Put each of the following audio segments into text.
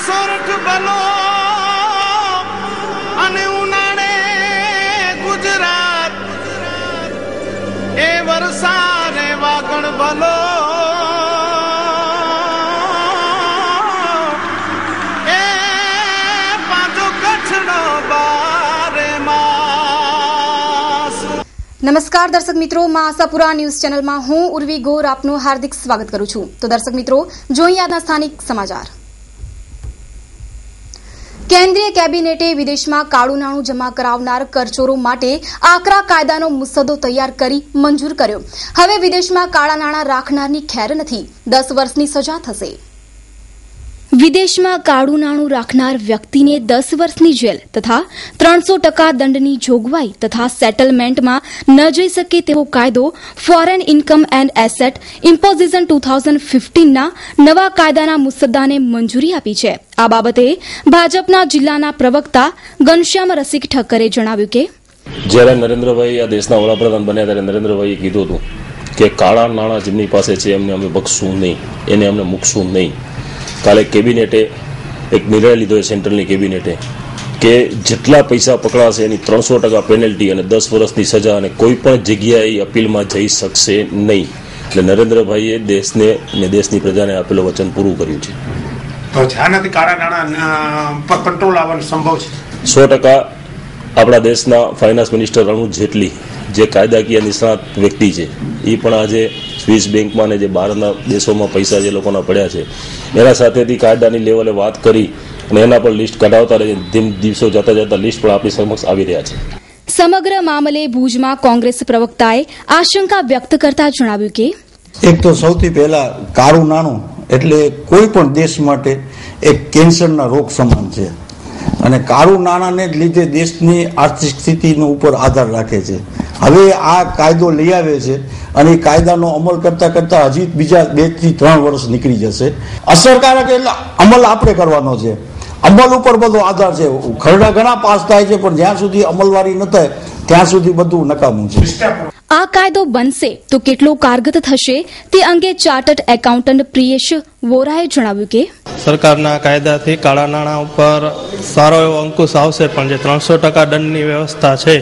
સોરઠ બલો અને ઉનાળે ગુજરાત એ વરસાદે વાગણ બલો એ પાછો કચ્છનો બારે માસ. નમસ્કાર દર્શક મિત્રો, માં આશાપુરા ન્યૂઝ ચેનલમાં હું ઉર્વી ગોર આપનું હાર્દિક સ્વાગત કરું છું. તો દર્શક મિત્રો, જોઈએ આજના સ્થાનિક સમાચાર. કેન્દ્રીય કેબિનેટે વિદેશમાં કાળું નાણું જમા કરાવનાર કરચોરો માટે આકરા કાયદાનો મુસદ્દો તૈયાર કરી મંજૂર કર્યો. હવે વિદેશમાં કાળા નાણાં રાખનારની ખેર નથી, 10 વર્ષની સજા થશે. વિદેશમાં કાળું નાણું રાખનાર વ્યક્તિને 10 વર્ષની જેલ તથા 300% દંડની જોગવાઈ તથા સેટલમેન્ટમાં ન જઈ શકે તેવો કાયદો ફોરેન ઇન્કમ એન્ડ એસેટ ઇમ્પોઝિશન 2015ના નવા કાયદાના મુસદ્દાને મંજૂરી આપી છે. આ બાબતે ભાજપના જિલ્લાના પ્રવક્તા ઘનશ્યામ રસિક ઠક્કરે જણાવ્યું કે જ્યારે નરેન્દ્રભાઈ આ દેશના વડાપ્રધાન બન્યા ત્યારે નરેન્દ્રભાઈએ કીધું હતું કે કાળા નાણાં જેમની પાસે છે એમને અમે બક્ષશું નહીં, એને અમને મૂકશું નહીં. કાલે કેબિનેટે એક નિર્ણય લીધો છે, સેન્ટ્રલની કેબિનેટે, કે જેટલા પૈસા પકડાશે એની 300% પેનલ્ટી અને 10 વર્ષની સજા અને કોઈ પણ જગ્યાએ અપીલમાં જઈ શકશે નહીં. એટલે નરેન્દ્રભાઈએ દેશને અને દેશની પ્રજાને આપેલું વચન પૂરું કર્યું છે. તો જ્યાંથી કાળા નાણાં પર કંટ્રોલ આવવાનો સંભવ છે. 100% આપણા દેશના ફાઇનાન્સ મિનિસ્ટર અરુણ જેટલી જે કાયદાકીય નિષ્ણાત વ્યક્તિ છે, એ પણ આજે સ્વિસ બેંકમાં ને જે બહારના દેશોમાં પૈસા જે લોકોના પડ્યા છે એના સાથેથી કાયદાની લેવલે વાત કરી અને એના પર લિસ્ટ કઢાવતા રહે. દિવસો જતા જતા લિસ્ટ પણ આપણી સમક્ષ આવી રહ્યા છે. સમગ્ર મામલે ભુજમાં કોંગ્રેસ પ્રવક્તાએ આશંકા વ્યક્ત કરતા જણાવ્યું કે એક તો સૌથી પહેલા કાળું નાણું એટલે કોઈ પણ દેશ માટે એક કેન્સરના રોગ સમાન છે અને કાળું નાણાંને જ લીધે દેશની આર્થિક સ્થિતિનો ઉપર આધાર રાખે છે. હવે આ કાયદો લઈ આવે છે અને એ કાયદાનો અમલ કરતા કરતા હજી બીજા 2 થી 3 વર્ષ નીકળી જશે. અસરકારક એટલે અમલ આપણે કરવાનો છે, અમલ ઉપર બધો આધાર છે. ખરડા ઘણા પાસ થાય છે પણ જ્યાં સુધી અમલવારી ન થાય ત્યાં સુધી બધું નકામું છે. આ કાયદો બનશે તો કેટલો કારગત થશે તે અંગે ચાર્ટર્ડ એકાઉન્ટન્ટ પ્રિયેશ વોરાએ જણાવ્યું કે સરકારના કાયદાથી કાળા નાણાં ઉપર સારો એવો અંકુશ આવશે, પણ જે 300% દંડની વ્યવસ્થા છે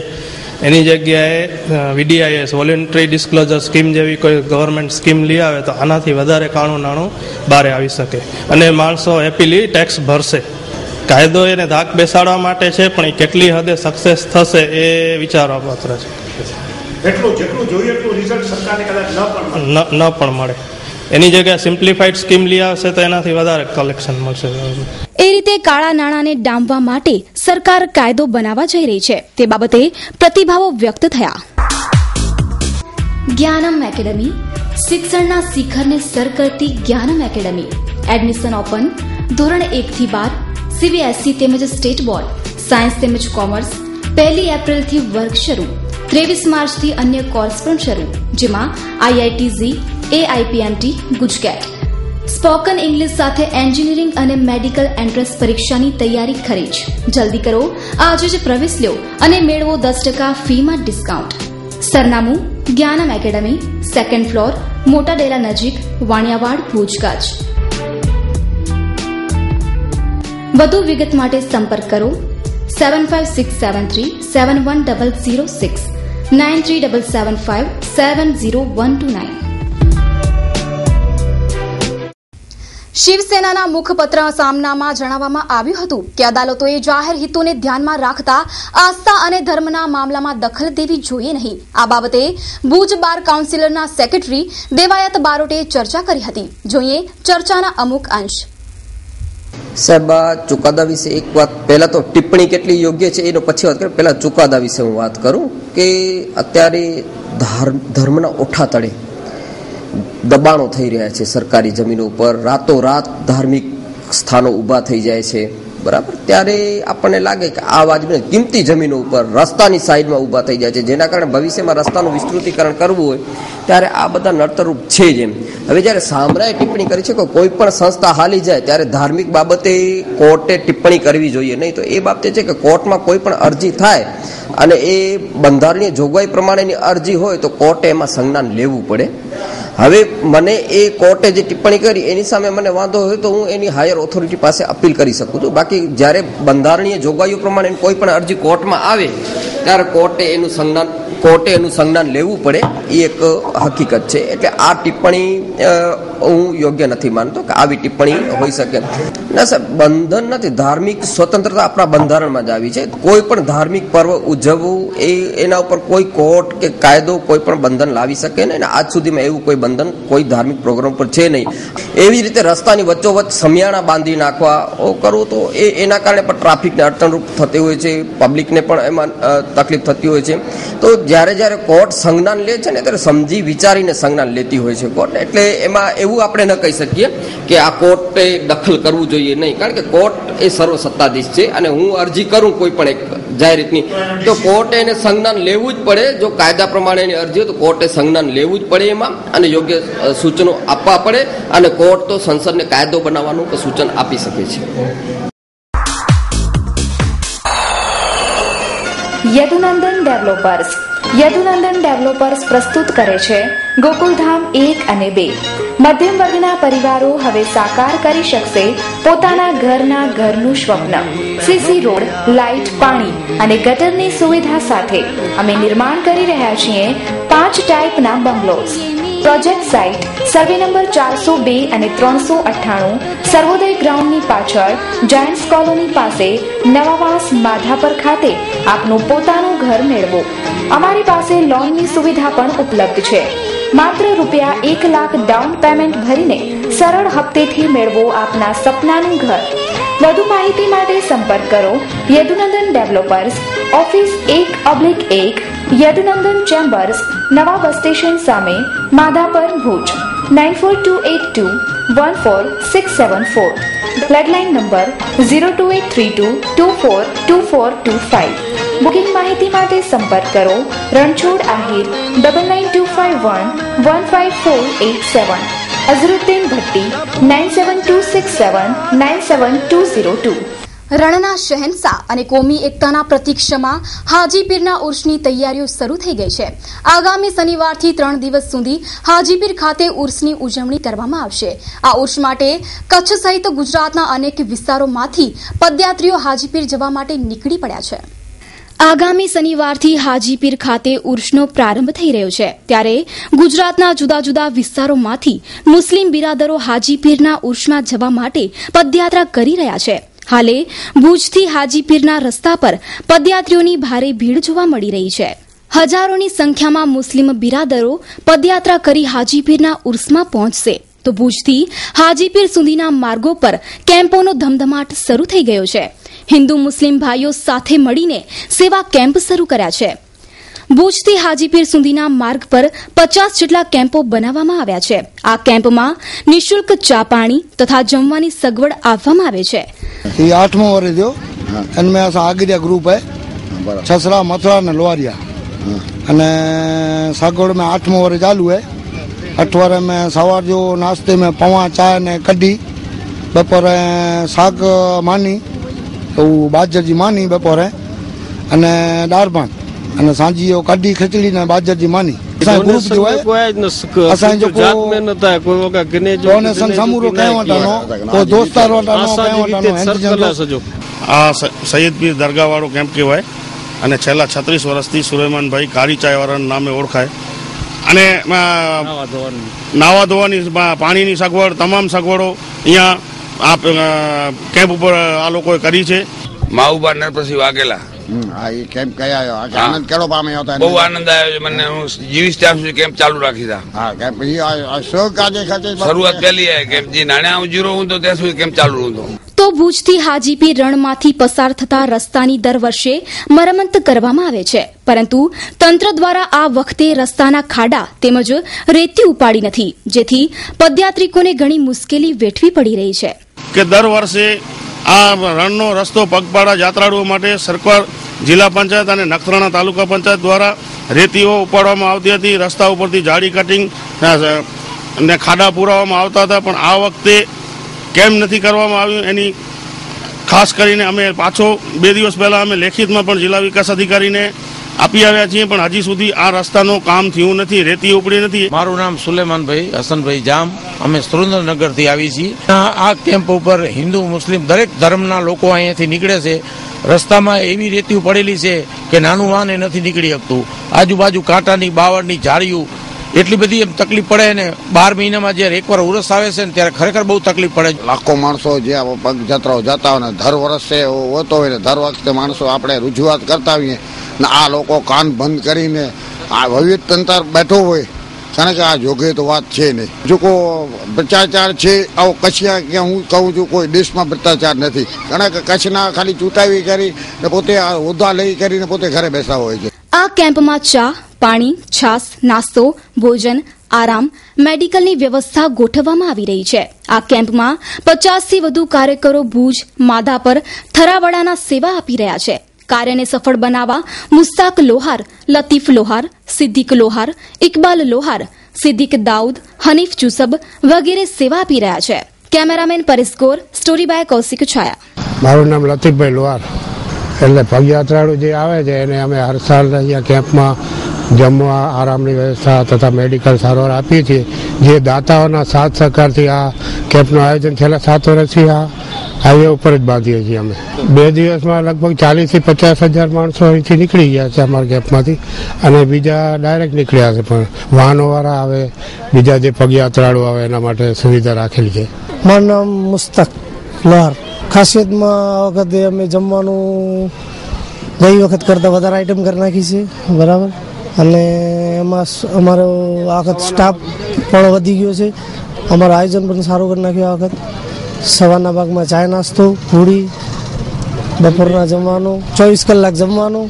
એની જગ્યાએ વીડીઆઈએસ વોલેન્ટરી ડિસ્ક્લોઝર સ્કીમ જેવી કોઈ ગવર્મેન્ટ સ્કીમ લઈ આવે તો આનાથી વધારે કાળું નાણું બહાર આવી શકે અને માણસો હેપીલી ટેક્સ ભરશે. કાયદો એને ધાક બેસાડવા માટે છે, પણ એ કેટલી હદે સક્સેસ થશે એ વિચારવા પાત્ર છે. જેટલું જોઈએ એટલું રિઝલ્ટ સરકારને કદાચ ન પણ મળે. એની જગ્યાએ સિમ્પ્લિફાઈડ સ્કીમ લઈ આવશે તો એનાથી વધારે કલેક્શન મળશે. એ રીતે કાળા નાણાંને ડામવા માટે સરકાર કાયદો બનાવવા જઈ રહી છે તે બાબતે પ્રતિભાવો વ્યક્ત થયા. જ્ઞાનમ એકેડમી, શિક્ષણના શિખરને સર કરતી જ્ઞાનમ એકેડમી. Admission open. ધોરણ 1 થી 12 સીબીએસઈ તેમજ સ્ટેટ બોર્ડ, સાયન્સ તેમજ કોમર્સ. 1 એપ્રિલથી વર્ગ શરૂ. 23 માર્ચથી અન્ય કોર્સ પણ શરૂ, જેમાં આઈઆઈટીઝી, એઆઈપીએમટી, ગુજકેટ. સ્પોકન ઇંગ્લિશ સાથે એન્જિનિયરિંગ અને મેડિકલ એન્ટ્રન્સ પરીક્ષાની તૈયારી કરી જ. જલ્દી કરો, આજે જ પ્રવેશ લો અને મેળવો 10% ફીમાં ડિસ્કાઉન્ટ. સરનામું જ્ઞાનમ એકેડમી, 2nd ફ્લોર, મોટા ડેરા નજીક, વાણિયાવાડ, ભુજ, કચ્છ. વધુ વિગત માટે સંપર્ક કરો 7567371006, 9377570129. શિવસેનાના મુખપત્ર સામનામાં જણાવવામાં આવ્યું હતું કે અદાલતોએ જાહેર હિતોને ધ્યાનમાં રાખતા આસ્થા અને ધર્મના મામલામાં દખલ દેવી જોઈએ નહીં. આ બાબતે ભુજ બાર કાઉન્સિલરના સેક્રેટરી દેવાયત બારોટે ચર્ચા કરી હતી. જોઈએ ચર્ચાના અમુક અંશ. સાહેબ, ચુકાદા વિશે એક વાત, પહેલા તો ટિપ્પણી કેટલી યોગ્ય છે એનો પછી વાત કરું. પહેલા ચુકાદા વિશે હું વાત કરું કે અત્યારે ધર્મના ઓઠા તળે દબાણો થઈ રહ્યા છે સરકારી જમીનો ઉપર. રાતોરાત ધાર્મિક સ્થાનો ઊભા થઈ જાય છે, બરાબર, ત્યારે આપણને લાગે કે આ વાજબી કિંમતી જમીનો ઉપર રસ્તાની સાઈડમાં ઊભા થઈ જાય છે, જેના કારણે ભવિષ્યમાં રસ્તાનું વિસ્તૃતિકરણ કરવું હોય ત્યારે આ બધા નડતરરૂપ છે જ. એમ હવે જ્યારે સામરાએ ટિપ્પણી કરી છે કે કોઈ પણ સંસ્થા હાલી જાય ત્યારે ધાર્મિક બાબતે કોર્ટે ટિપ્પણી કરવી જોઈએ નહીં. તો એ બાબતે છે કે કોર્ટમાં કોઈ પણ અરજી થાય અને એ બંધારણીય જોગવાઈ પ્રમાણેની અરજી હોય તો કોર્ટે એમાં સંજ્ઞાન લેવું પડે. હવે મને એ કોર્ટે જે ટિપ્પણી કરી એની સામે મને વાંધો હોય તો હું એની હાયર ઓથોરિટી પાસે અપીલ કરી શકું છું. બાકી જ્યારે બંધારણીય જોગવાઈઓ પ્રમાણે કોઈ પણ અરજી કોર્ટમાં આવે ત્યારે કોર્ટે એનું સંજ્ઞાન લેવું પડે, એ એક હકીકત છે. એટલે આ ટિપ્પણી હું યોગ્ય નથી માનતો કે આવી ટિપ્પણી હોઈ શકે ના. સાહેબ, બંધન નથી, ધાર્મિક સ્વતંત્રતા આપણા બંધારણમાં જ આવી છે. કોઈ પણ ધાર્મિક પર્વ ઉજવવું એના ઉપર કોઈ કોર્ટ કે કાયદો કોઈ પણ બંધન લાવી શકે નહીં. આજ સુધીમાં એવું કોઈ બંધન કોઈ ધાર્મિક પ્રોગ્રામ પર છે નહીં. એવી રીતે રસ્તાની વચ્ચોવચ્ચ સમિયાણા બાંધી નાખવા કરવું તો એના કારણે પણ ટ્રાફિકને અડચણરૂપ થતી હોય છે, પબ્લિકને પણ એમાં તકલીફ થતી હોય છે. તો જ્યારે કોર્ટ સંજ્ઞાન લે છે ને ત્યારે સમજી વિચારીને સંજ્ઞાન લેતી હોય છે કોર્ટ. એટલે એમાં એવું આપણે ન કહી શકીએ કે આ કોર્ટે દખલ કરવું જોઈએ નહીં, કારણ કે કોર્ટ એ સર્વસત્તાધીશ છે અને હું અરજી કરું કોઈ પણ એક જાહેર રીતની તો કોર્ટે એને સંજ્ઞાન લેવું જ પડે. જો કાયદા પ્રમાણેની અરજી હોય તો કોર્ટે સંજ્ઞાન લેવું જ પડે એમાં અને યોગ્ય સૂચનો આપવા પડે. અને કોર્ટ તો સંસદને કાયદો બનાવવાનું સૂચન આપી શકે છે. યદુનંદન ડેવલપર્સ પ્રસ્તુત કરે છે ગોકુલધામ 1 અને 2. મધ્યમ વર્ગના પરિવારો હવે સાકાર કરી શકશે પોતાના ઘરનું સ્વપ્ન. સીસી રોડ, લાઇટ, પાણી અને ગટરની સુવિધા સાથે અમે નિર્માણ કરી રહ્યા છીએ 5 ટાઈપના bungalows. Project site survey number 402 અને 398 સર્વોદય ગ્રાઉન્ડની પાછળ જાયન્ટ્સ કોલોની પાસે નવાવાસ માધાપર ખાતે આપનું પોતાનું ઘર મેળવો. અમારી પાસે લોનની સુવિધા પણ ઉપલબ્ધ છે. માત્ર રૂપિયા 1 લાખ ડાઉન પેમેન્ટ ભરીને સરળ હપ્તેથી મેળવો આપના સપનાનું ઘર. વધુ માહિતી માટે સંપર્ક કરો Yadunandan developers, office 1/1, Yadunandan chambers, નવા બસ સ્ટેશન સામે, Madhapar, Bhuj 9428214674. Landline number 02832242425. Booking માહિતી માટે સંપર્ક કરો રણછોડ આહિર 9925115487, અઝરુદ્દીન ભટ્ટી 9726797202. રણના શહેનશાહ અને કોમી એકતાના પ્રતીક્ષામાં હાજીપીરના ઉર્સની તૈયારીઓ શરૂ થઈ ગઈ છે. આગામી શનિવારથી 3 દિવસ સુધી હાજીપીર ખાતે ઉર્સની ઉજવણી કરવામાં આવશે. આ ઉર્સ માટે કચ્છ સહિત ગુજરાતના અનેક વિસ્તારોમાંથી પદયાત્રીઓ હાજીપીર જવા માટે નીકળી પડ્યા છે. આગામી શનિવારથી હાજીપીર ખાતે ઉર્સનો પ્રારંભ થઈ રહ્યો છે, ત્યારે ગુજરાતના જુદા જુદા વિસ્તારોમાંથી મુસ્લિમ બિરાદરો હાજીપીરના ઉર્સમાં જવા માટે પદયાત્રા કરી રહ્યા છે. હાલે ભુજથી હાજીપીરના રસ્તા પર પદયાત્રીઓની ભારે ભીડ જોવા મળી રહી છે. હજારોની સંખ્યામાં મુસ્લિમ બિરાદરો પદયાત્રા કરી હાજીપીરના ઉર્સમાં પહોંચશે. તો ભુજથી હાજીપીર સુધીના માર્ગો પર કેમ્પોનો ધમધમાટ શરૂ થઈ ગયો છે. હિન્દુ મુસ્લિમ ભાઈઓ સાથે મળીને સેવા કેમ્પ શરૂ કર્યા છે. ભુજથી હાજીપીર સુધીના માર્ગ પર 50 જેટલા કેમ્પો બનાવવામાં આવ્યા છે. આ કેમ્પમાં નિઃશુલ્ક ચા પાણી તથા જમવાની સગવડ આપવામાં આવે છે. ये 8वां वर्ष जो इनमें असां आगरिया ग्रुप है छसरा मथुरा ने लोहारिया अने सागोड़ में 8वां वर्ष चालू है. 8 वर्ष में सवार जो नाश्ते में पवा चाय ने कढ़ी, बपोरे साग मानी तो बाजरी मानी बपोरे अने दाल भात अने सांजी कढ़ी खिचड़ी ने बाजरी मानी. ग्रुप जो है असां जो जात में नता कोई वगा गने जो डोनेशन समूरो कय वटानो तो दोस्तार वटानो कय वटानो आ सैयद पीर दरगाह वाળો કેમ્પ કહેવાય અને છેલ્લા 36 વર્ષથી સુલેમાનભાઈ કાળી ચાય વાળાના નામે ઓળખાય. અને નાવા ધોવાની પાણીની સગવડ તમામ સગવડો અહીંયા આ કેમ્પ ઉપર આ લોકોએ કરી છે. માઉબા નરપસી વાઘેલા હા એ કેમ્પ કયા આનંદ કેળો પામે હતા. બહુ આનંદ આવ્યો છે મને. હું જીવીશ ત્યાં સુધી કેમ્પ ચાલુ રાખી હતા. હા કેમ્પ શોખ આજે ખાતે શરૂઆત પહેલી है કેમ્પ જી નાણા હું જીરો હું તો ત્યાં સુધી કેમ્પ ચાલુ રહ્યો હતો. તો ભુજથી હાજીપીર રણમાંથી પસાર થતા રસ્તાની દર વર્ષે મરમત કરવામાં આવે છે, પરંતુ તંત્ર દ્વારા આ વખતે રસ્તાના ખાડા તેમજ રેતી ઉપાડી નથી, જેથી પદયાત્રિકોને ઘણી મુશ્કેલી વેઠવી પડી રહી છે. કે દર વર્ષે આ રણનો રસ્તો પગપાળા યાત્રાળુઓ માટે સરકાર, જિલ્લા પંચાયત અને નખત્રાણા તાલુકા પંચાયત દ્વારા રેતીઓ ઉપાડવામાં આવતી હતી. રસ્તા ઉપરથી જાળી કટિંગ અને ખાડા પુરાવવામાં આવતા હતા, પણ આ વખતે કેમ નથી કરવામાં આવ્યું એની ખાસ કરીને અમે પાછો 2 દિવસ પહેલા અમે લેખિતમાં પણ જિલ્લા વિકાસ અધિકારીને આપી આવ્યા છીએ, પણ હજી સુધી આ રસ્તાનું કામ થયું નથી, રેતી ઉપડી નથી. મારું નામ સુલેમાનભાઈ હસનભાઈ જામ, અમે સુરેન્દ્રનગરથી આવી છીએ. આ કેમ્પ ઉપર હિન્દુ મુસ્લિમ દરેક ધર્મના લોકો અહીંયાથી નીકળે છે. રસ્તામાં એવી રેતીઓ પડેલી છે કે નાનું વાહન એ નથી નીકળી શકતું. આજુબાજુ કાંટાની બાવળની જાળીઓ એટલી બધી એમ તકલીફ પડે ને 12 મહિનામાં જ્યારે એકવાર ઉરસ આવે છે ને ત્યારે ખરેખર બહુ તકલીફ પડે. લાખો માણસો જે પગયાત્રાઓ જતા હોય ને દર વર્ષે હોતો હોય ને દર વખતે માણસો આપણે રજૂઆત કરતા હોઈએ ને આ લોકો કાન બંધ કરીને આ વિવિધ તંત્ર બેઠો હોય, કારણ કે આ જોગે તો વાત છે નહીં. જો ભ્રષ્ટાચાર છે આવો કચ્છિયા કે હું કહું છું કોઈ દેશમાં ભ્રષ્ટાચાર નથી, કારણ કે કચ્છના ખાલી ચૂંટાવી કરી ને પોતે હોદ્દા લઈ કરીને પોતે ઘરે બેસા હોય છે. આ કેમ્પમાં ચા, પાણી, છાસ, નાસ્તો, ભોજન, આરામ, મેડિકલની વ્યવસ્થા ગોઠવવામાં આવી રહી છે. આ કેમ્પમાં 50થી વધુ કાર્યકરો ભુજ, માધાપર, થરાવડાના સેવા આપી રહ્યા છે. કાર્યને સફળ બનાવવા મુસ્તાક લોહાર, લતીફ લોહાર, સિદ્દીક લોહાર, ઇકબાલ લોહાર, સિદ્દીક દાઉદ, હનીફ જુસબ વગેરે સેવા આપી રહ્યા છે. Cameraman Paresh Gor, story by Kaushik Chhaya. મારું નામ લતીફભાઈ લોહાર. એટલે પગયાત્રાળુ જે આવે છે એને અમે હર સાલ અહીંયા કેમ્પમાં જમવા, આરામની વ્યવસ્થા તથા મેડિકલ સારવાર આપીએ છીએ. જે દાતાઓના સાથ સહકારથી આ કેમ્પનું આયોજન છેલ્લા 7 વર્ષથી આ હાઈવે ઉપર જ બાંધીએ છીએ અમે. 2 દિવસમાં લગભગ 40 થી 50 હજાર માણસો અહીંથી નીકળી ગયા છે અમારા કેમ્પમાંથી, અને બીજા ડાયરેક્ટ નીકળ્યા છે, પણ વાહનોવાળા આવે, બીજા જે પગયાત્રાળુ આવે એના માટે સુવિધા રાખેલી છે. મારું નામ મુસ્તાક લોહાર. ખાસિયતમાં આ વખતે અમે જમવાનું ગઈ વખત કરતાં વધારે આઈટમ કરી નાખી છે, બરાબર, અને એમાં અમારો આ વખત સ્ટાફ પણ વધી ગયો છે. અમારું આયોજન પણ સારું કરી નાખ્યું આ વખત. સવારના ભાગમાં ચાય નાસ્તો, પૂરી, બપોરના જમવાનું, 24 કલાક જમવાનું.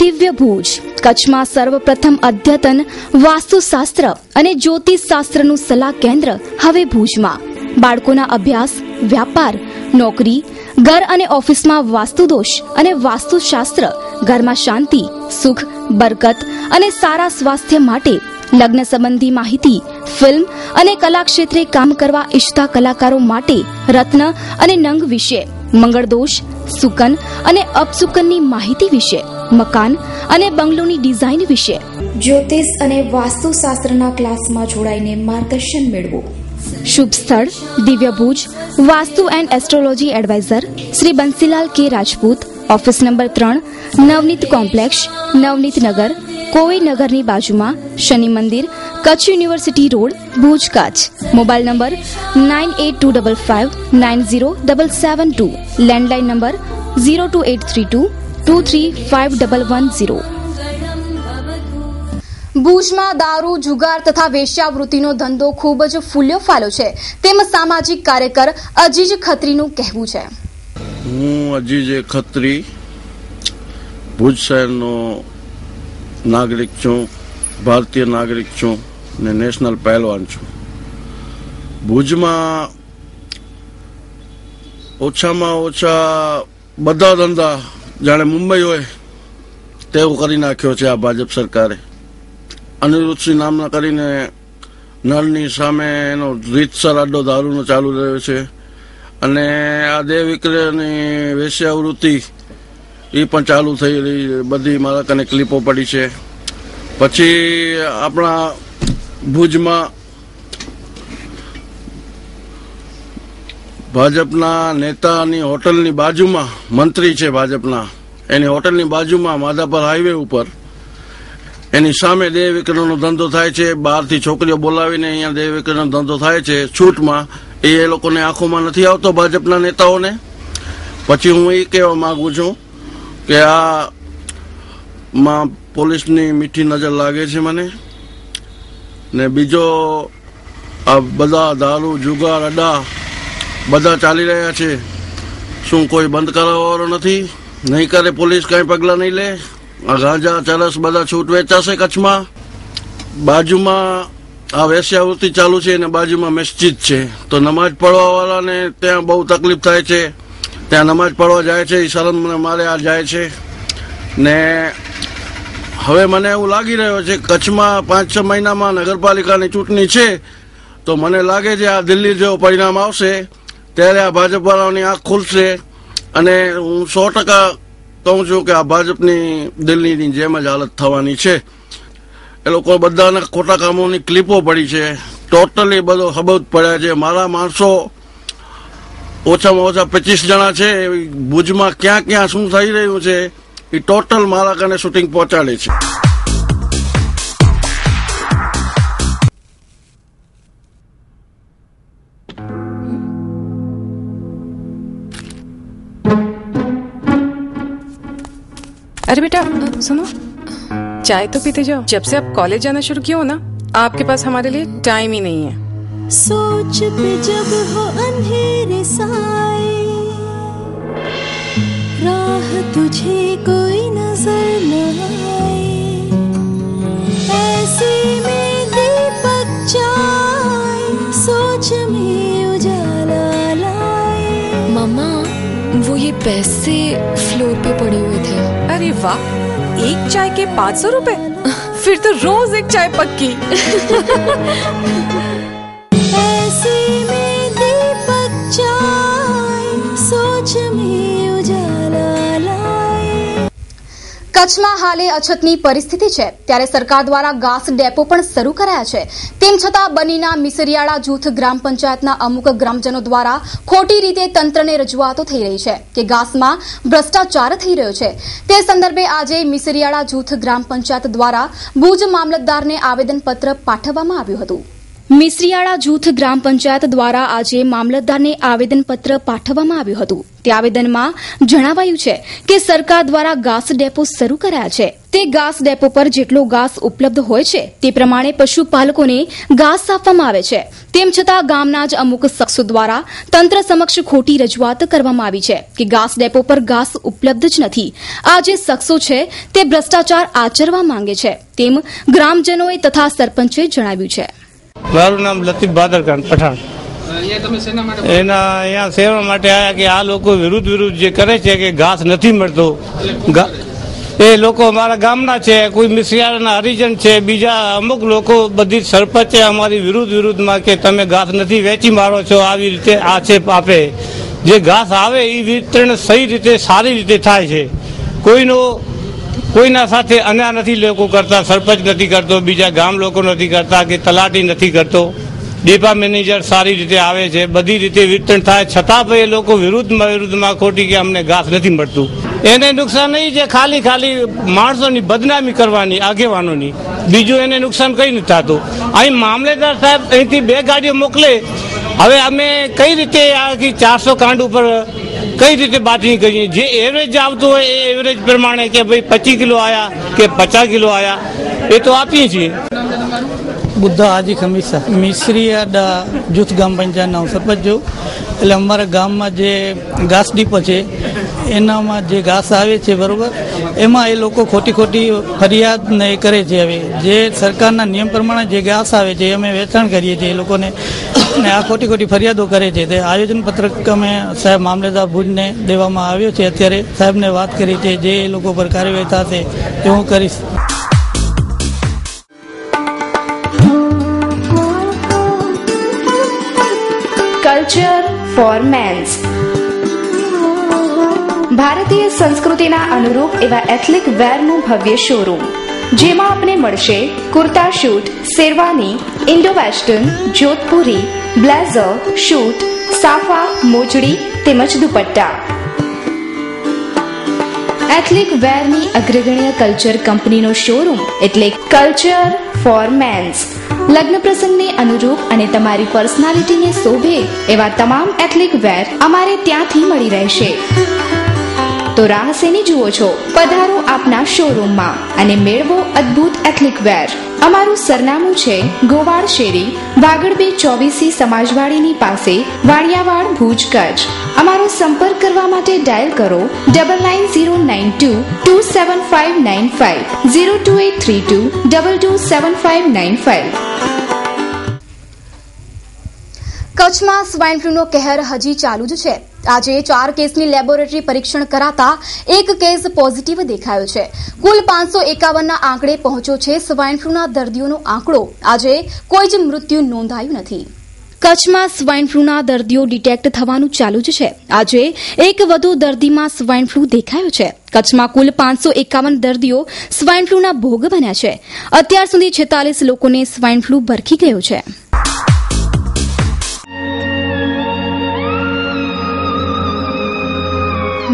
દિવ્ય ભુજ કચ્છમાં સર્વપ્રથમ અદ્યતન વાસ્તુશાસ્ત્ર અને જ્યોતિષશાસ્ત્રનું સલાહ કેન્દ્ર હવે ભુજમાં. બાળકોના અભ્યાસ, વ્યાપાર, નોકરી, ઘર અને ઓફિસમાં વાસ્તુદોષ અને વાસ્તુશાસ્ત્ર, ઘરમાં શાંતિ, સુખ, બરકત અને સારા સ્વાસ્થ્ય માટે, લગ્ન સંબંધી માહિતી, ફિલ્મ અને કલા ક્ષેત્રે કામ કરવા ઈચ્છતા કલાકારો માટે રત્ન અને નંગ વિશે, મંગળદોષ, સુકન અને અપસુકનની માહિતી વિશે, મકાન અને બંગલોની ડિઝાઇન વિશે, જ્યોતિષ અને વાસ્તુશાસ્ત્રના ક્લાસમાં જોડાઈને માર્ગદર્શન મેળવો. શુભ સ્થળ દિવ્ય Bhuj. Vastu and astrology adviser Shri Bansilal K Rajput. Office number 3, Navneet complex, Navneet Nagar, કોવી નગરની બાજુમાં, Shani Mandir, Kutch university road, Bhuj, Kutch. Mobile number 9825590772. Landline number 02832235110. ભુજમાં દારૂ, જુગાર તથા વેશ્યાવૃત્તિનો ધંધો ખૂબ જ ફૂલ્યો ફાલ્યો છે, તેમ સામાજિક કાર્યકર અજીજ ખત્રીનું કહેવું છે. હું અજીજ ખત્રી ભુજ શહેરનો નાગરિક છું, ભારતીય નાગરિક છું ને નેશનલ પહેલવાન છું. ભુજમાં ઓછામાં ઓછા બધા ધંધા જાણે મુંબઈ હોય તેવું કરી નાખ્યો છે આ ભાજપ સરકારે. અનિરુદ્ધસિંહ નામના કરીને નળની સામે એનો રીતસર અડ્ડો દારૂનો ચાલુ રહ્યો છે, અને આ દેહ વિક્રયની વેશ્યાવૃત્તિ એ પણ ચાલુ થઈ રહી. બધી મારા કને ક્લિપો પડી છે. પછી આપણા ભુજમાં ભાજપના નેતાની હોટલની બાજુમાં, મંત્રી છે ભાજપના, એની હોટલની બાજુમાં માધાપર હાઈવે ઉપર એની સામે દેહ વિક્રયનો ધંધો થાય છે. બહારથી છોકરીઓ બોલાવીને અહીંયા દેહ વિક્રયનો ધંધો થાય છે છૂટમાં. એ લોકોને આંખોમાં નથી આવતો ભાજપના નેતાઓને. પછી હું એ કહેવા માંગુ છું કે આમાં પોલીસની મીઠી નજર લાગે છે મને. ને બીજો આ બધા દારૂ, જુગાર, અડ્ડા બધા ચાલી રહ્યા છે. શું કોઈ બંધ કરાવવાનો નથી? નહીં કરે પોલીસ કાંઈ પગલાં નહીં લે? આ ગાંજા, ચરસ બધા છૂટ વેચાશે કચ્છમાં. બાજુમાં આ વેશ્યાવૃત્તિ ચાલુ છે અને બાજુમાં મસ્જિદ છે, તો નમાજ પડવા વાળાને ત્યાં બહુ તકલીફ થાય છે. ત્યાં નમાજ પઢવા જાય છે, એ શરમ મારે આ જાય છે. ને હવે મને એવું લાગી રહ્યો છે કચ્છમાં 5-6 મહિનામાં નગરપાલિકાની ચૂંટણી છે, તો મને લાગે છે આ દિલ્હી જેવો પરિણામ આવશે ત્યારે આ ભાજપવાળાઓની આંખ ખુલશે. અને હું 100% કહું છું કે આ ભાજપની દિલ્હીની જેમ જ હાલત થવાની છે. એ લોકો બધાના ખોટા કામોની ક્લિપો પડી છે, ટોટલી બધો હબત પડ્યા છે. મારા માણસો ઓછામાં ઓછા 25 જણા છે, ભુજમાં ક્યાં ક્યાં શું થઈ રહ્યું છે એ ટોટલ મારા કને શૂટિંગ પહોંચાડે છે. अरे बेटा सुनो, चाय तो पीते जाओ. जब से आप कॉलेज जाना शुरू किया हो ना, आपके पास हमारे लिए टाइम ही नहीं है. सोच पे जब हो अंधेरे साए, राह तुझे कोई नजर न आए, ऐसे में दीपक जाए, सोच में उजाला लाए. मम्मा, वो ये पैसे फ्लोर पे पड़े हुए थे. अरे वाह, एक चाय के 500 रुपए? फिर तो रोज एक चाय पक्की. ऐसे में दीपक जाए, सोच में उजाला लाए. કચ્છમાં હાલે અછતની પરિસ્થિતિ છે ત્યારે સરકાર દ્વારા ઘાસ ડેપો પણ શરૂ કરાયા છે. તેમ છતાં બનીના મિસરિયાળા જૂથ ગ્રામ પંચાયતના અમુક ગ્રામજનો દ્વારા ખોટી રીતે તંત્રને રજૂઆતો થઈ રહી છે કે ઘાસમાં ભ્રષ્ટાચાર થઈ રહ્યો છે. તે સંદર્ભે આજે મિસરિયાળા જૂથ ગ્રામ પંચાયત દ્વારા ભુજ મામલતદારને આવેદનપત્ર પાઠવવામાં આવ્યું હતું. મિસરિયાળા જૂથ ગ્રામ પંચાયત દ્વારા આજે મામલતદારને આવેદનપત્ર પાઠવવામાં આવ્યું હતું. તે આવેદનમાં જણાવાયું છે કે સરકાર દ્વારા ઘાસ ડેપો શરૂ કરાયા છે. તે ઘાસ ડેપો પર જેટલો ઘાસ ઉપલબ્ધ હોય છે તે પ્રમાણે પશુપાલકોને ઘાસ આપવામાં આવે છે. તેમ છતાં ગામના જ અમુક શખ્સો દ્વારા તંત્ર સમક્ષ ખોટી રજૂઆત કરવામાં આવી છે કે ઘાસ ડેપો પર ઘાસ ઉપલબ્ધ જ નથી. આ જે શખ્સો છે તે ભ્રષ્ટાચાર આચરવા માંગે છે તેમ ગ્રામજનોએ તથા સરપંચે જણાવ્યું છે. મારું નામ લતીફ બાદરખાન પઠાણ. એના અહીંયા સેવા માટે આવ્યા કે આ લોકો વિરુદ્ધ જે કરે છે કે ઘાસ નથી મળતો. એ લોકો અમારા ગામના છે, કોઈ મિસરિયાળાના હરિજન છે, બીજા અમુક લોકો બધી સરપંચે અમારી વિરુદ્ધમાં કે તમે ઘાસ નથી વેચી મારો છો, આવી રીતે આક્ષેપ આપે. જે ઘાસ આવે એ વિતરણ સહી રીતે સારી રીતે થાય છે. કોઈના સાથે અન્યાય નથી લોકો કરતા, સરપંચ નથી કરતો, બીજા ગામ લોકો નથી કરતા કે તલાટી નથી કરતો. ડેપા મેનેજર સારી રીતે આવે છે, બધી રીતે વિતરણ થાય, છતાં પણ એ લોકો વિરુદ્ધમાં ખોટી કે અમને ઘાસ નથી મળતું. એને નુકસાન નહીં છે ખાલી માણસોની બદનામી કરવાની, આગેવાનોની. બીજું એને નુકસાન કઈ નથી થતું. અહીં મામલેદાર સાહેબ અહીંથી 2 ગાડીઓ મોકલે. હવે અમે કઈ રીતે આખી 400 કાંડ ઉપર કઈ રીતે બાતમી કરીએ? જે એવરેજ આવતું હોય એ એવરેજ પ્રમાણે કે ભાઈ 25 કિલો આયા કે 50 કિલો આયા એ તો આપીએ છીએ. બુદ્ધા હાજી ખમીસા, મિસરિયાળા જૂથ ગ્રામ પંચાયતના હું સરપંચ છું. એટલે અમારા ગામમાં જે ઘાસ ડીપો છે એનામાં જે ઘાસ આવે છે બરોબર, એમાં એ લોકો ખોટી ફરિયાદ ને એ કરે છે. હવે જે સરકારના નિયમ પ્રમાણે જે ઘાસ આવે છે અમે વેચાણ કરીએ છીએ એ લોકોને, ને આ ખોટી ફરિયાદો કરે છે. તે આયોજન પત્રક અમે સાહેબ મામલેદાર ભુજને દેવામાં આવ્યો છે. અત્યારે સાહેબને વાત કરી છે, જે એ લોકો પર કાર્યવાહી થશે એ હું કરીશ. Culture for men's. ભારતીય સંસ્કૃતિના અનુરૂપ એવા એથ્નિક વેરનું ભવ્ય શોરૂમ, જેમાં આપને મળશે kurta suit, sherwani, Indo western, Jodhpuri, blazer, suit, સાફા, મોજડી તેમજ દુપટ્ટા. એથ્નિક વેરની અગ્રગણ્ય કલ્ચર કંપનીનો શોરૂમ એટલે કલ્ચર ફોર મેન્સ. લગ્ન પ્રસંગને અનુરૂપ અને તમારી પર્સનાલિટીને શોભે એવા તમામ એથ્નિક વેર અમારે ત્યાંથી મળી રહેશે. તો રાહ શેની જુઓ છો? પધારો આપના શોરૂમમાં અને મેળવો અદ્ભુત એથ્નિક વેર. અમારું સરનામું છે ગોવાળ શેરી, વાગડ 224 સમાજવાડીની પાસે, વાણિયાવાડ, ભુજ, કચ્છ. અમારો સંપર્ક કરવા માટે ડાયલ કરો 9909227595 02832227595. કચ્છમાં સ્વાઇન ફ્લૂનો કહેર હજી ચાલુ જ છે આજે 4 કેસની લેબોરેટરી પરીક્ષણ કરાતા એક કેસ પોઝિટિવ દેખાયો છે. કુલ 551ના આંકડે પહોંચ્યો છે સ્વાઇન ફ્લૂના દર્દીઓનો આંકડો. આજે કોઈ જ મૃત્યુ નોંધાયું નથી. કચ્છમાં સ્વાઇન ફ્લૂના દર્દીઓ ડિટેક્ટ થવાનું ચાલુ જ છે. આજે એક વધુ દર્દીમાં સ્વાઇન ફ્લૂ દેખાયો છે. કચ્છમાં કુલ 551 દર્દીઓ સ્વાઇન ફ્લૂના ભોગ બન્યા છે. અત્યાર સુધી 46 લોકોને સ્વાઇન ફ્લૂ ભરખી ગયો છે.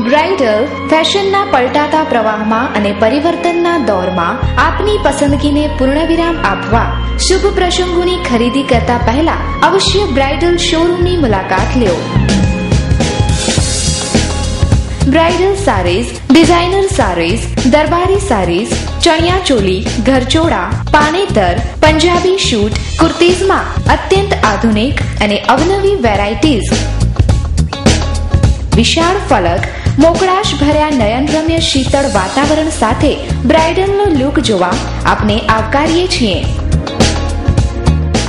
બ્રાઇડલ ફેશનના પલટાતા પ્રવાહમાં અને પરિવર્તનના દોરમાં આપની પસંદગીને પૂર્ણવિરામ આપવા શુભ પ્રસંગોની ખરીદી કરતા પહેલા અવશ્ય બ્રાઇડલ શોરૂમની મુલાકાત લો. બ્રાઇડલ સારીઝ, ડિઝાઇનર સારીઝ, દરબારી સારીઝ, ચણિયા ચોલી, ઘરચોળા, પાનેતર, પંજાબી શૂટ, કુર્તીઝમાં અત્યંત આધુનિક અને અવનવી વેરાયટીઝ, વિશાળ ફલક, મોકળાશ ભર્યા નયનરમ્ય શીતળ વાતાવરણ સાથે બ્રાઇડલનો લુક જોવા આપને આવકારીએ છીએ.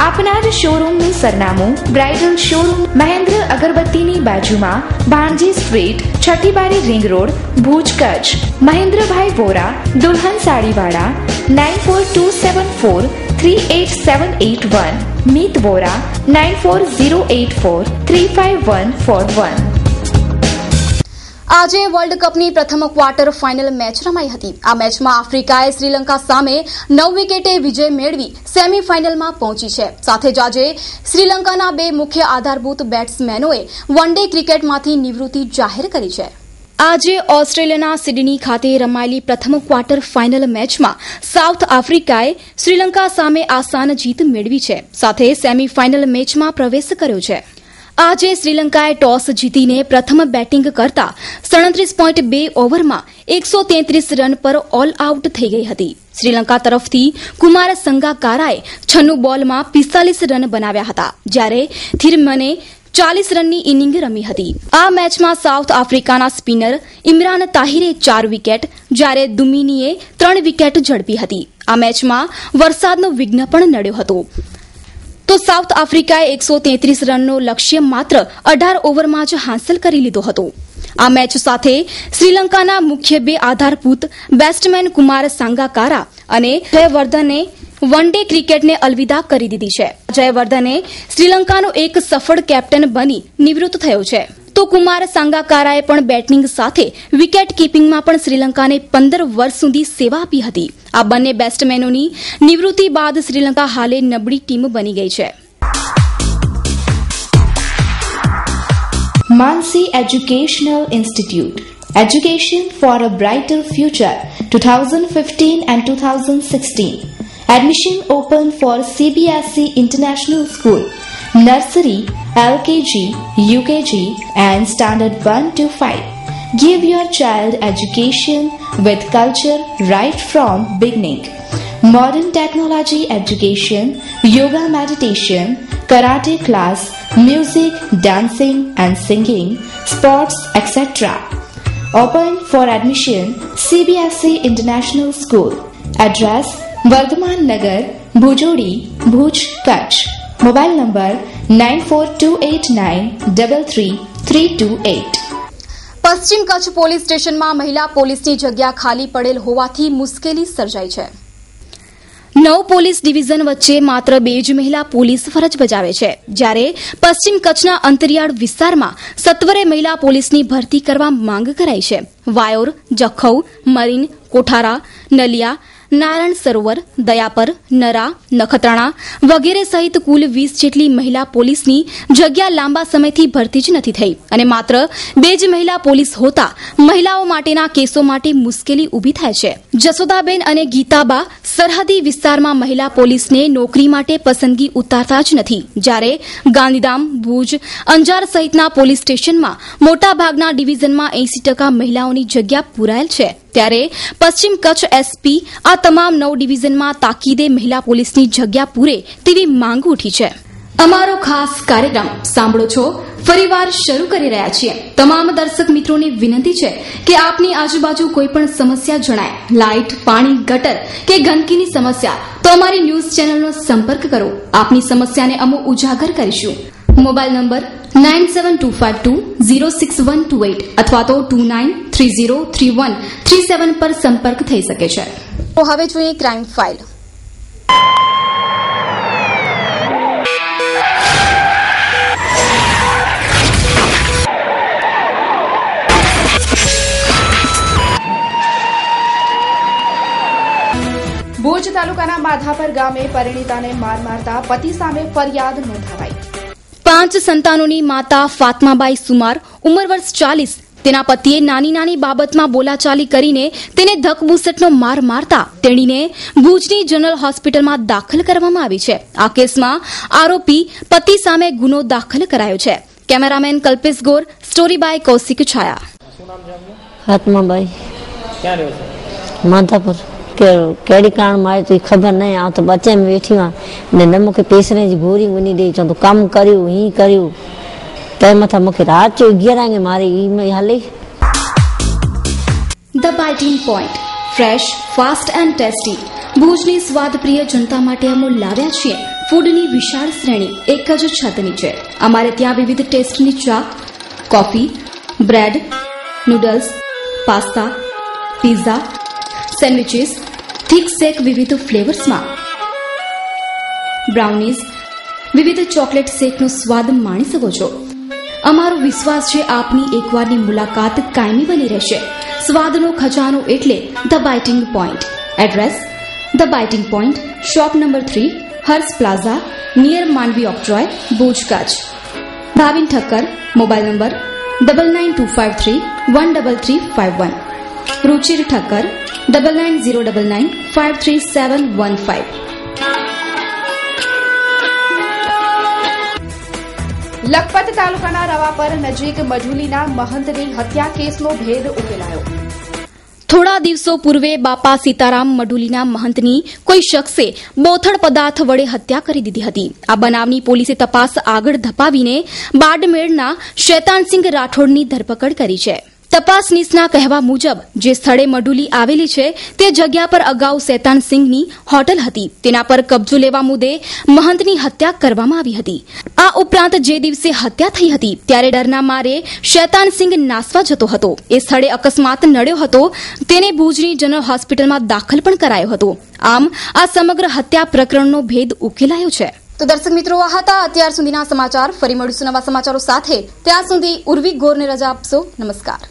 આપના જ શોરૂમનું સરનામું બ્રાઇડલ શોરૂમ મહેન્દ્ર અગરબત્તીની બાજુમાં, ભાણજી સ્ટ્રીટ, છઠ્ઠી બારી રિંગ રોડ, ભુજ, કચ્છ. મહેન્દ્રભાઈ વોરા, દુલ્હન સાડીવાળા, 9424387781. મીત વોરા, 9408435141. આજે વર્લ્ડ કપની પ્રથમ ક્વાર્ટર ફાઇનલ મેચ રમાઈ હતી. આ મેચમાં આફ્રિકાએ શ્રીલંકા સામે 9 વિકેટે વિજય મેળવી સેમીફાઇનલમાં પહોંચી છે. સાથે જ આજે શ્રીલંકાના 2 મુખ્ય આધારભૂત બેટ્સમેનોએ વન ડે ક્રિકેટમાંથી નિવૃત્તિ જાહેર કરી છે. આજે ઓસ્ટ્રેલિયાના સિડની ખાતે રમાયેલી પ્રથમ ક્વાર્ટર ફાઇનલ મેચમાં સાઉથ આફ્રિકાએ શ્રીલંકા સામે આસાન જીત મેળવી છે. સાથે સેમીફાઇનલ મેચમાં પ્રવેશ કર્યો છે. આજે શ્રીલંકાએ ટોસ જીતીને પ્રથમ બેટિંગ કરતા 37.2 ઓવરમાં 133 રન પર ઓલ આઉટ થઈ ગઈ હતી. શ્રીલંકા તરફથી કુમાર સંગાકારાએ 96 બોલમાં 45 રન બનાવ્યા હતા, જ્યારે થિરમને 40 રનની ઇનિંગ રમી હતી. આ મેચમાં સાઉથ આફ્રિકાના સ્પિનર ઇમરાન તાહિરે 4 વિકેટ, જ્યારે દુમિનીએ 3 વિકેટ ઝડપી હતી. આ મેચમાં વરસાદનો વિઘ્ન પણ નડ્યો હતો. તો સાઉથ આફ્રિકાએ 133 રનનો લક્ષ્ય માત્ર 18 ઓવરમાં જ હાંસલ કરી લીધો હતો. આ મેચ સાથે શ્રીલંકાના મુખ્ય 2 આધારભૂત બેટ્સમેન કુમાર સાંગાકારા અને જયવર્ધને વન ડે ક્રિકેટને અલવિદા કરી દીધી છે. જયવર્ધને શ્રીલંકાનો એક સફળ કેપ્ટન બની નિવૃત્ત થયો છે. તો કુમાર સાંગાકારાએ પણ બેટિંગ સાથે વિકેટ કીપિંગમાં પણ શ્રીલંકાને 15 વર્ષ સુધી સેવા આપી હતી. આ બંને બેટ્સમેનોની નિવૃત્તિ બાદ શ્રીલંકા હાલે નબળી ટીમ બની ગઈ છે. Mansi Educational Institute, Education for a Brighter Future, 2015 and 2016. Admission open for CBSE International School, Nursery, LKG, UKG and Standard 1 to 5. Give your child education with culture right from beginning. Modern technology education, yoga meditation, karate class, music, dancing and singing, sports, etc. Open for admission CBSE International School. Address Vardhaman Nagar, Bhujodi, Bhuj, Kutch. Mobile number 9428933328. પશ્ચિમ Kutch police સ્ટેશનમાં મહિલા પોલીસની જગ્યા ખાલી પડેલ હોવાથી મુશ્કેલી સર્જાઈ છે. 9 પોલીસ ડિવિઝન વચ્ચે માત્ર 2 જ મહિલા પોલીસ ફરજ બજાવે છે, જ્યારે પશ્ચિમ કચ્છના અંતરિયાળ વિસ્તારમાં સત્વરે મહિલા પોલીસની ભરતી કરવા માંગ કરાઈ છે. વાયોર, જખૌ, મરીન, કોઠારા, નલિયા, નારાયણ સરોવર, દયાપર, નરા, નખત્રાણા વગેરે સહિત કુલ 20 જેટલી મહિલા પોલીસની જગ્યા લાંબા સમયથી ભરતી જ નથી થઈ અને માત્ર 2 જ મહિલા પોલીસ હોતા મહિલાઓ માટેના કેસો માટે મુશ્કેલી ઊભી થાય છે. જસોદાબેન અને ગીતાબા સરહદી વિસ્તારમાં મહિલા પોલીસને નોકરી માટે પસંદગી ઉતારતા જ નથી, જ્યારે ગાંધીધામ, ભુજ, અંજાર સહિતના પોલીસ સ્ટેશનમાં મોટાભાગના ડિવિઝનમાં 80% મહિલાઓની જગ્યા પૂરાયેલ છે. ત્યારે પશ્ચિમ કચ્છ એસપી આ તમામ 9 ડિવિઝનમાં તાકીદે મહિલા પોલીસની જગ્યા પૂરે તેવી માંગ ઉઠી છે. અમારો ખાસ કાર્યક્રમ સાંભળો છો ફરીવાર શરૂ કરી રહ્યા છીએ. તમામ દર્શક મિત્રોને વિનંતી છે કે આપની આજુબાજુ કોઈ પણ સમસ્યા જણાય, લાઇટ, પાણી, ગટર કે ગંદકીની સમસ્યા, તો અમારી ન્યૂઝ ચેનલનો સંપર્ક કરો. આપની સમસ્યાને અમે ઉજાગર કરીશું. મોબાઈલ નંબર 9725206128 અથવા તો 29303137 પર સંપર્ક થઈ શકે છે. તો હવે જોઈએ ક્રાઇમ ફાઇલ. ભુજ તાલુકાના માધાપર ગામે પરિણીતાને માર મારતા પતિ સામે ફરિયાદ નોંધાવાઈ. 5 સંતાનોની માતા ફાતમાબાઈ સુમાર, ઉંમર વર્ષ 40, તેના પતિએ નાની નાની બાબતમાં બોલાચાલી કરીને તેને ધકબુસટનો માર મારતા તેણીને ભુજની જનરલ હોસ્પિટલમાં દાખલ કરવામાં આવી છે. આ કેસમાં આરોપી પતિ સામે ગુનો દાખલ કરાયો છે. Cameraman Kalpesh Gor, story by Kaushik Chhaya. Fatmabai ક્યાં રહ્યો છે? માધાપર. केड़ी कारण मारे तो खबर नहीं आ तो बच्चे में बैठी हुआ ने नमो के पेसने जी गोरी मुनी दे तो काम करियो ही करियो ते मथा मके रात जो 11 मारे ई में हाले. The biting point, fresh, fast and tasty. ભુજની સ્વાદપ્રિય જનતા માટે અમો લાવ્યા છીએ ફૂડની વિશાળ શ્રેણી એક જ છત નીચે. અમારે ત્યાં વિવિધ ટેસ્ટની ચા, coffee, bread, noodles, pasta, pizza, sandwiches, thick shake વિવિધ ફ્લેવર્સમાં, બ્રાઉનીઝ, વિવિધ ચોકલેટ શેકનો સ્વાદ માણી શકો છો. અમારો વિશ્વાસ છે આપની એકવારની મુલાકાત કાયમી બની રહેશે. સ્વાદનો ખજાનો એટલે the biting point. Address: the biting point, shop number 3, Harsh plaza, near Mandvi octroi, Bhuj, Kutch. Bhavin Thakkar, mobile number 9925313351. Ruchir Thakkar 9909953715. Lakhpat તાલુકાના રવાપર નજીક મઢુલીના મહંતની હત્યા કેસનો ભેદ ઉકેલાયો. થોડા દિવસો પૂર્વે બાપા સીતારામ મઢુલીના મહંતની કોઈ શખ્સે બોથડ પદાર્થ વડે હત્યા કરી દીધી હતી. આ બનાવની પોલીસે તપાસ આગળ ધપાવીને બાડમેળના શૈતાનસિંહ રાઠોડની ધરપકડ કરી છે. તપાસનીસના કહેવા મુજબ જે સ્થળે મઢુલી આવેલી છે તે જગ્યા પર અગાઉ શૈતાનસિંહની હોટલ હતી. તેના પર કબજો લેવા મુદ્દે મહંતની હત્યા કરવામાં આવી હતી. આ ઉપરાંત જે દિવસે હત્યા થઈ હતી ત્યારે ડરના મારે શૈતાનસિંહ નાસવા જતો હતો. એ સ્થળે અકસ્માત નડ્યો હતો. તેને ભુજની જનરલ હોસ્પિટલમાં દાખલ પણ કરાયો હતો. આમ આ સમગ્ર હત્યા પ્રકરણનો ભેદ ઉકેલાયો છે. તો દર્શક મિત્રો, આ હતા અત્યાર સુધીના સમાચાર. ફરી મળીશું નવા સમાચારો સાથે. ત્યાં સુધી ઉર્વી ગોરને રજા આપશો. નમસ્કાર.